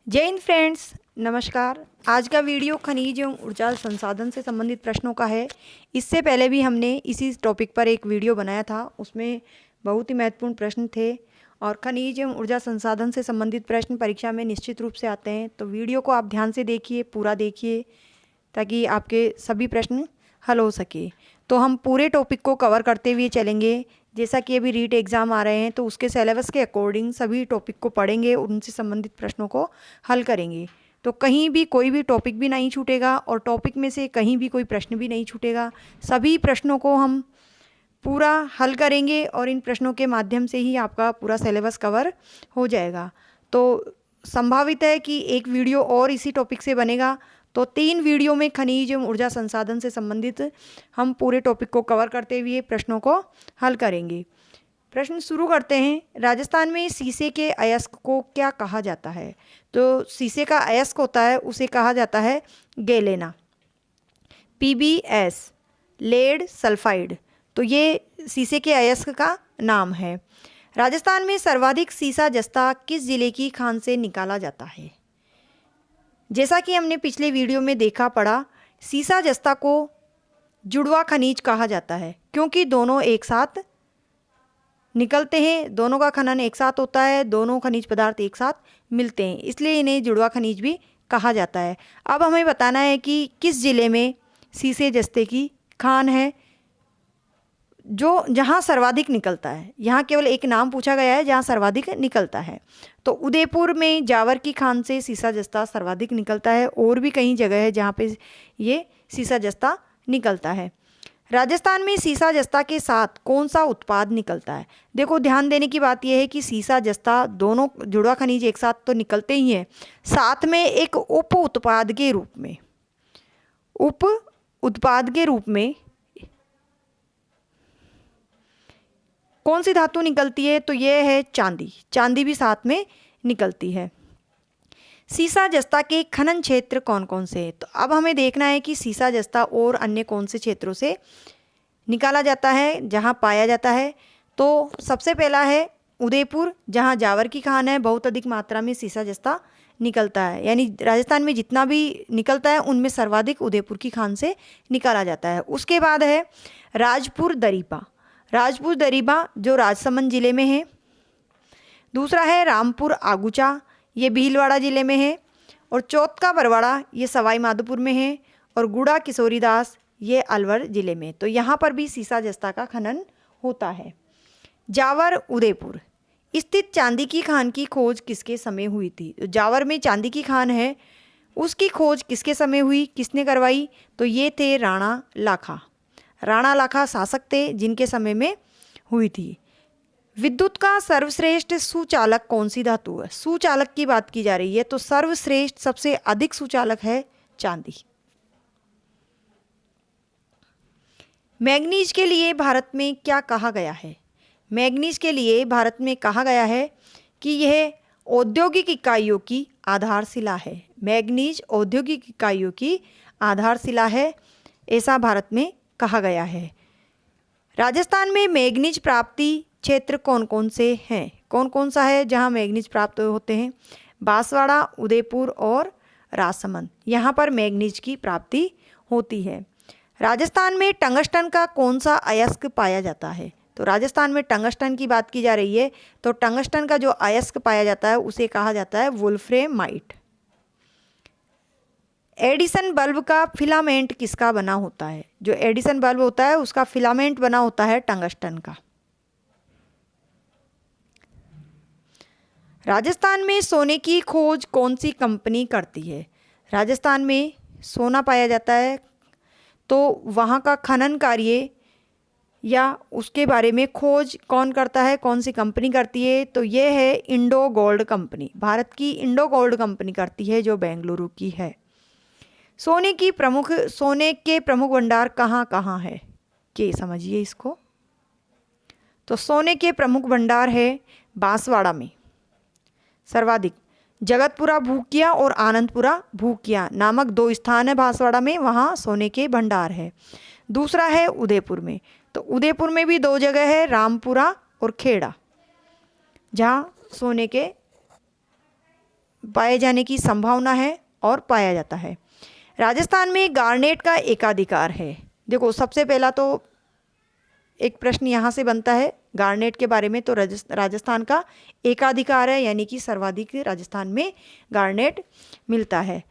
जय हिंद फ्रेंड्स, नमस्कार। आज का वीडियो खनिज एवं ऊर्जा संसाधन से संबंधित प्रश्नों का है। इससे पहले भी हमने इसी टॉपिक पर एक वीडियो बनाया था, उसमें बहुत ही महत्वपूर्ण प्रश्न थे और खनिज एवं ऊर्जा संसाधन से संबंधित प्रश्न परीक्षा में निश्चित रूप से आते हैं। तो वीडियो को आप ध्यान से देखिए, पूरा देखिए, ताकि आपके सभी प्रश्न हल हो सके। तो हम पूरे टॉपिक को कवर करते हुए चलेंगे। जैसा कि अभी रीट एग्ज़ाम आ रहे हैं तो उसके सिलेबस के अकॉर्डिंग सभी टॉपिक को पढ़ेंगे और उनसे संबंधित प्रश्नों को हल करेंगे। तो कहीं भी कोई भी टॉपिक भी नहीं छूटेगा और टॉपिक में से कहीं भी कोई प्रश्न भी नहीं छूटेगा। सभी प्रश्नों को हम पूरा हल करेंगे और इन प्रश्नों के माध्यम से ही आपका पूरा सिलेबस कवर हो जाएगा। तो संभावित है कि एक वीडियो और इसी टॉपिक से बनेगा। तो 3 वीडियो में खनिज एवं ऊर्जा संसाधन से संबंधित हम पूरे टॉपिक को कवर करते हुए प्रश्नों को हल करेंगे। प्रश्न शुरू करते हैं। राजस्थान में शीशे के अयस्क को क्या कहा जाता है? तो शीशे का अयस्क होता है, उसे कहा जाता है गैलेना, PbS, लेड सल्फाइड। तो ये शीशे के अयस्क का नाम है। राजस्थान में सर्वाधिक सीसा जस्ता किस जिले की खान से निकाला जाता है? जैसा कि हमने पिछले वीडियो में देखा पढ़ा, सीसा जस्ता को जुड़वा खनिज कहा जाता है क्योंकि दोनों एक साथ निकलते हैं, दोनों का खनन एक साथ होता है, दोनों खनिज पदार्थ एक साथ मिलते हैं, इसलिए इन्हें जुड़वा खनिज भी कहा जाता है। अब हमें बताना है कि किस जिले में सीसे जस्ते की खान है जो जहाँ सर्वाधिक निकलता है। यहाँ केवल एक नाम पूछा गया है जहाँ सर्वाधिक निकलता है। तो उदयपुर में जावर की खान से सीसा जस्ता सर्वाधिक निकलता है, और भी कई जगह है जहाँ पे ये सीसा जस्ता निकलता है। राजस्थान में सीसा जस्ता के साथ कौन सा उत्पाद निकलता है? देखो, ध्यान देने की बात यह है कि सीसा जस्ता दोनों जुड़वा खनिज एक साथ तो निकलते ही हैं, साथ में एक उप उत्पाद के रूप में कौन सी धातु निकलती है? तो यह है चांदी। चांदी भी साथ में निकलती है। सीसा जस्ता के खनन क्षेत्र कौन कौन से हैं? तो अब हमें देखना है कि सीसा जस्ता और अन्य कौन से क्षेत्रों से निकाला जाता है, जहां पाया जाता है। तो सबसे पहला है उदयपुर, जहां जावर की खान है, बहुत अधिक मात्रा में सीसा जस्ता निकलता है। यानी राजस्थान में जितना भी निकलता है उनमें सर्वाधिक उदयपुर की खान से निकाला जाता है। उसके बाद है राजपुर दरीपा। राजपुर दरीबा जो राजसमंद जिले में है। दूसरा है रामपुर आगुचा, ये भीलवाड़ा जिले में है। और चौथ बरवाड़ा, ये सवाई माधोपुर में है। और गुड़ा किशोरीदास, ये अलवर जिले में। तो यहाँ पर भी सीसा जस्ता का खनन होता है। जावर उदयपुर स्थित चांदी की खान की खोज किसके समय हुई थी? तो जावर में चांदी की खान है, उसकी खोज किसके समय हुई, किसने करवाई? तो ये थे राणा लाखा। राणा लाखा शासक थे जिनके समय में हुई थी। विद्युत का सर्वश्रेष्ठ सुचालक कौन सी धातु है? सुचालक की बात की जा रही है, तो सर्वश्रेष्ठ सबसे अधिक सुचालक है चांदी। मैग्नीज के लिए भारत में क्या कहा गया है? मैग्नीज के लिए भारत में कहा गया है कि यह औद्योगिक इकाइयों की आधारशिला है। मैग्नीज औद्योगिक इकाइयों की आधारशिला है, ऐसा भारत में कहा गया है। राजस्थान में मैग्नीज प्राप्ति क्षेत्र कौन कौन से हैं? कौन कौन सा है जहां मैग्नीज प्राप्त होते हैं? बांसवाड़ा, उदयपुर और राजसमंद, यहाँ पर मैग्नीज की प्राप्ति होती है। राजस्थान में टंगस्टन का कौन सा अयस्क पाया जाता है? तो राजस्थान में टंगस्टन की बात की जा रही है, तो टंगस्टन का जो अयस्क पाया जाता है उसे कहा जाता है वुल्फ्रेमाइट। एडिसन बल्ब का फिलामेंट किसका बना होता है? जो एडिसन बल्ब होता है उसका फिलामेंट बना होता है टंगस्टन का। राजस्थान में सोने की खोज कौन सी कंपनी करती है? राजस्थान में सोना पाया जाता है, तो वहाँ का खनन कार्य या उसके बारे में खोज कौन करता है, कौन सी कंपनी करती है? तो ये है इंडो गोल्ड कंपनी। भारत की इंडो गोल्ड कंपनी करती है, जो बेंगलुरु की है। सोने के प्रमुख भंडार कहाँ कहाँ है? के समझिए इसको। तो सोने के प्रमुख भंडार है बांसवाड़ा में सर्वाधिक। जगतपुरा भूकिया और आनंदपुरा भूकिया नामक 2 स्थान है बांसवाड़ा में, वहाँ सोने के भंडार है। दूसरा है उदयपुर में। तो उदयपुर में भी 2 जगह है, रामपुरा और खेड़ा, जहाँ सोने के पाए जाने की संभावना है और पाया जाता है। राजस्थान में गार्नेट का एकाधिकार है। देखो सबसे पहला तो एक प्रश्न यहाँ से बनता है गार्नेट के बारे में, तो राजस्थान का एकाधिकार है, यानी कि सर्वाधिक राजस्थान में गार्नेट मिलता है।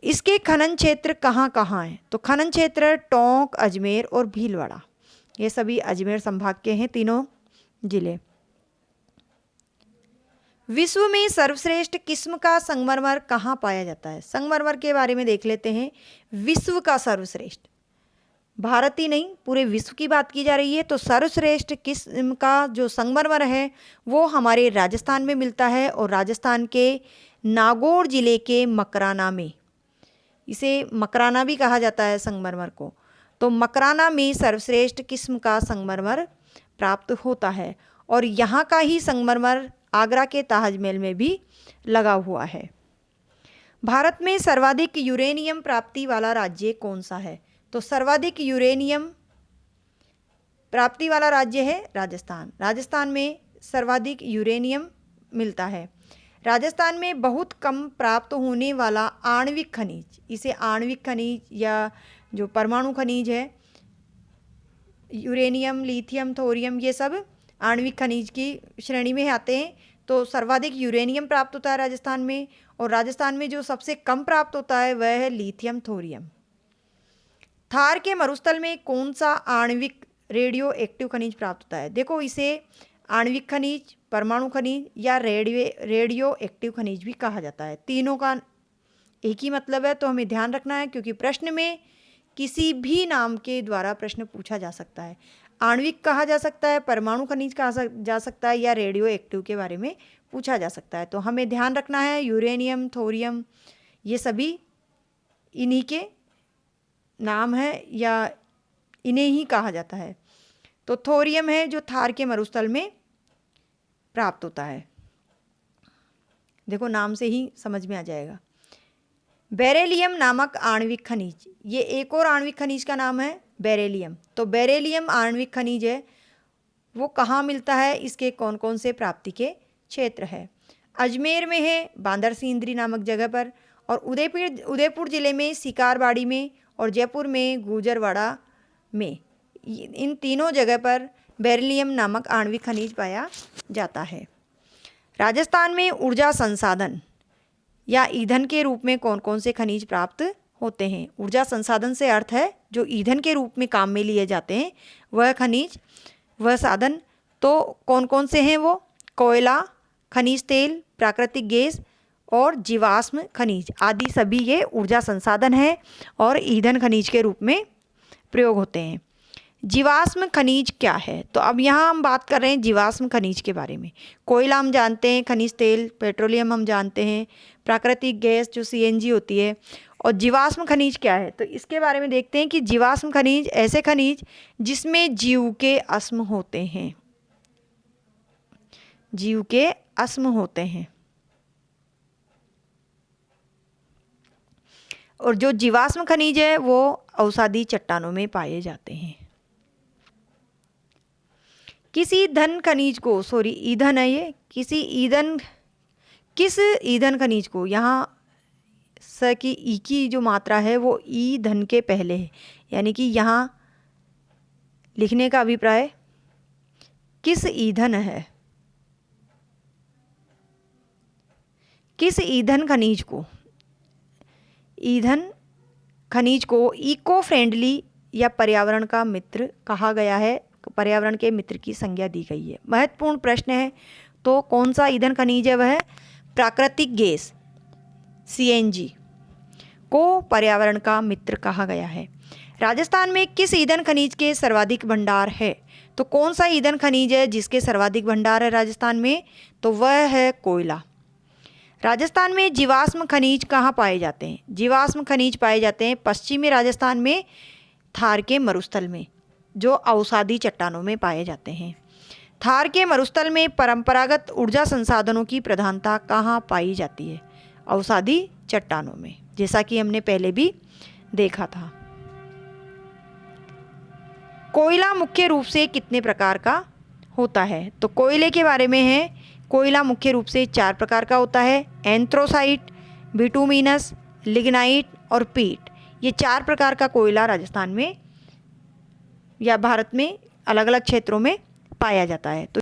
इसके खनन क्षेत्र कहाँ कहाँ हैं? तो खनन क्षेत्र टोंक, अजमेर और भीलवाड़ा, ये सभी अजमेर संभाग के हैं तीनों जिले। विश्व में सर्वश्रेष्ठ किस्म का संगमरमर कहाँ पाया जाता है? संगमरमर के बारे में देख लेते हैं। विश्व का सर्वश्रेष्ठ, भारत ही नहीं पूरे विश्व की बात की जा रही है, तो सर्वश्रेष्ठ किस्म का जो संगमरमर है वो हमारे राजस्थान में मिलता है, और राजस्थान के नागौर जिले के मकराना में, इसे मकराना भी कहा जाता है संगमरमर को, तो मकराना में सर्वश्रेष्ठ किस्म का संगमरमर प्राप्त होता है। और यहाँ का ही संगमरमर आगरा के ताजमहल में भी लगा हुआ है। भारत में सर्वाधिक यूरेनियम प्राप्ति वाला राज्य कौन सा है? तो सर्वाधिक यूरेनियम प्राप्ति वाला राज्य है राजस्थान। राजस्थान में सर्वाधिक यूरेनियम मिलता है। राजस्थान में बहुत कम प्राप्त होने वाला आणविक खनिज, इसे आणविक खनिज या जो परमाणु खनिज है, यूरेनियम, लिथियम, थोरियम, ये सब आणविक खनिज की श्रेणी में आते हैं। तो सर्वाधिक यूरेनियम प्राप्त होता है राजस्थान में, और राजस्थान में जो सबसे कम प्राप्त होता है वह है लिथियम, थोरियम। थार के मरुस्थल में कौन सा आणविक रेडियो एक्टिव खनिज प्राप्त होता है? देखो इसे आणविक खनिज, परमाणु खनिज या रेडियो एक्टिव खनिज भी कहा जाता है। तीनों का एक ही मतलब है, तो हमें ध्यान रखना है, क्योंकि प्रश्न में किसी भी नाम के द्वारा प्रश्न पूछा जा सकता है। आणविक कहा जा सकता है, परमाणु खनिज कहा जा सकता है, या रेडियो एक्टिव के बारे में पूछा जा सकता है। तो हमें ध्यान रखना है यूरेनियम, थोरियम, ये सभी इन्हीं के नाम है या इन्हें ही कहा जाता है। तो थोरियम है जो थार के मरुस्थल में प्राप्त होता है, देखो नाम से ही समझ में आ जाएगा। बेरेलियम नामक आणविक खनिज, ये एक और आणविक खनिज का नाम है बेरेलियम। तो बेरेलियम आणविक खनिज है वो कहाँ मिलता है, इसके कौन कौन से प्राप्ति के क्षेत्र है? अजमेर में है, बांदर सिंदरी नामक जगह पर, और उदयपुर जिले में सिकारबाड़ी में, और जयपुर में गुजरवाड़ा में, इन तीनों जगह पर बेरिलियम नामक आणविक खनिज पाया जाता है। राजस्थान में ऊर्जा संसाधन या ईंधन के रूप में कौन कौन से खनिज प्राप्त होते हैं? ऊर्जा संसाधन से अर्थ है जो ईंधन के रूप में काम में लिए जाते हैं वह खनिज, वह साधन। तो कौन कौन से हैं वो? कोयला, खनिज तेल, प्राकृतिक गैस और जीवाश्म खनिज आदि सभी ये ऊर्जा संसाधन है और ईंधन खनिज के रूप में प्रयोग होते हैं। जीवाश्म खनिज क्या है? तो अब यहाँ हम बात कर रहे हैं जीवाश्म खनिज के बारे में। कोयला हम जानते हैं, खनिज तेल, पेट्रोलियम हम जानते हैं, प्राकृतिक गैस जो CNG होती है, और जीवाश्म खनिज क्या है? तो इसके बारे में देखते हैं कि जीवाश्म खनिज ऐसे खनिज जिसमें जीव के अस्म होते हैं, जीव के अस्म होते हैं। और जो जीवाश्म खनिज है वो अवसादी चट्टानों में पाए जाते हैं। किसी ईंधन खनिज को, सॉरी ईंधन है ये, किस ईंधन खनिज को, यहाँ स की ई की जो मात्रा है वो ईंधन के पहले है, यानी कि यहाँ लिखने का अभिप्राय किस ईंधन है, किस ईंधन खनिज को, ईंधन खनिज को इको फ्रेंडली या पर्यावरण का मित्र कहा गया है, पर्यावरण के मित्र की संज्ञा दी गई है। महत्वपूर्ण प्रश्न है। तो कौन सा ईंधन खनिज है? वह प्राकृतिक गैस CNG को पर्यावरण का मित्र कहा गया है। राजस्थान में किस ईंधन खनिज के सर्वाधिक भंडार है? तो कौन सा ईंधन खनिज है जिसके सर्वाधिक भंडार है राजस्थान में? तो वह है कोयला। राजस्थान में जीवाश्म खनिज कहाँ पाए जाते हैं? जीवाश्म खनिज पाए जाते हैं पश्चिमी राजस्थान में, थार के मरुस्थल में, जो अवसादी चट्टानों में पाए जाते हैं। थार के मरुस्थल में परंपरागत ऊर्जा संसाधनों की प्रधानता कहाँ पाई जाती है? अवसादी चट्टानों में, जैसा कि हमने पहले भी देखा था। कोयला मुख्य रूप से कितने प्रकार का होता है? तो कोयले के बारे में है कोयला मुख्य रूप से 4 प्रकार का होता है, एंथ्रोसाइट, बिटुमिनस, लिग्नाइट और पीट। ये 4 प्रकार का कोयला राजस्थान में या भारत में अलग अलग क्षेत्रों में पाया जाता है। तो